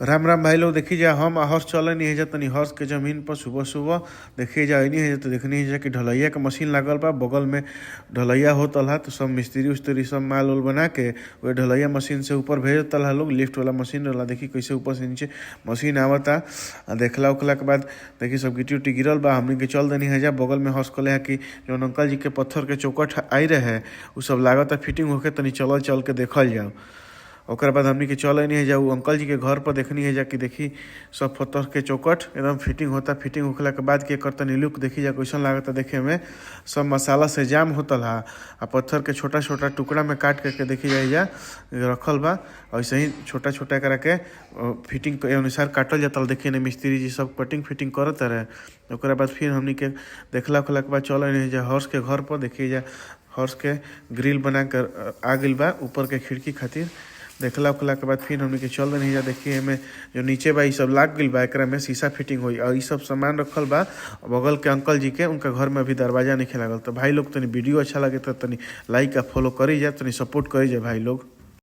राम राम भाई लोग। देखी जा हम हर्ष चल नहीं है जा तनी हर्ष के जमीन पर सुबह सुबह देखिए जा नहीं है तो देखनी है जा कि ढलैया के मशीन लागल बा बगल में ढलैया होतल है। तो सब मिस्त्री उस्त्री सब माल उल बना के वही ढलैया मशीन से ऊपर भेजतल है लोग। लिफ्ट वाला मशीन वाला देखी कैसे ऊपर से नीचे मशीन आवता। देखला उखला के बाद देखी सब गिट्टी उट्टी गिरल बा। हमनी के चल देनी है जा बगल में हर्ष कले है कि जो अंकल जी के पत्थर के चौकट आई रहे उ सब लागत फिटिंग होके तनी चल के देखल जाओ। ओकर बाद हमनी के चल नहीं है जा अंकल जी के घर पर देखनी है जा कि देखी सब पत्थर के चौकट एकदम फिटिंग होता। फिटिंग होखला के बाद के करता लुक देखी जा कैसन लागता देखे में। सब मसाला से जाम होतल है आ पत्थर के छोटा छोटा टुकड़ा में काट करके देखी जाए जा रखल बा। ऐसे ही छोटा छोटा करके फिटिंग के अनुसार काटल जाता। देखिए न मिस्त्री जी सब कटिंग फिटिंग करत रहे। ओकरा बाद फिर हमनी के देखला उखला के बाद चल नहीं जा हर्ष के घर पर देखिए जा हर्ष के ग्रिल बना कर आ गइल बा ऊपर के खिड़की खातिर। देखला उखला के बाद फिर हमने के चल नहीं जा देखिए हमें जो नीचे बा सब लाग गइल बा। एकरा में शीशा फिटिंग हुई और ये सब सामान रखल बा बगल के अंकल जी के उनका घर में अभी दरवाजा नहीं लागल। तो भाई लोग तनी वीडियो अच्छा लगे तो तनी लाइक आ फॉलो करी जा तनी सपोर्ट करी जा भाई लोग।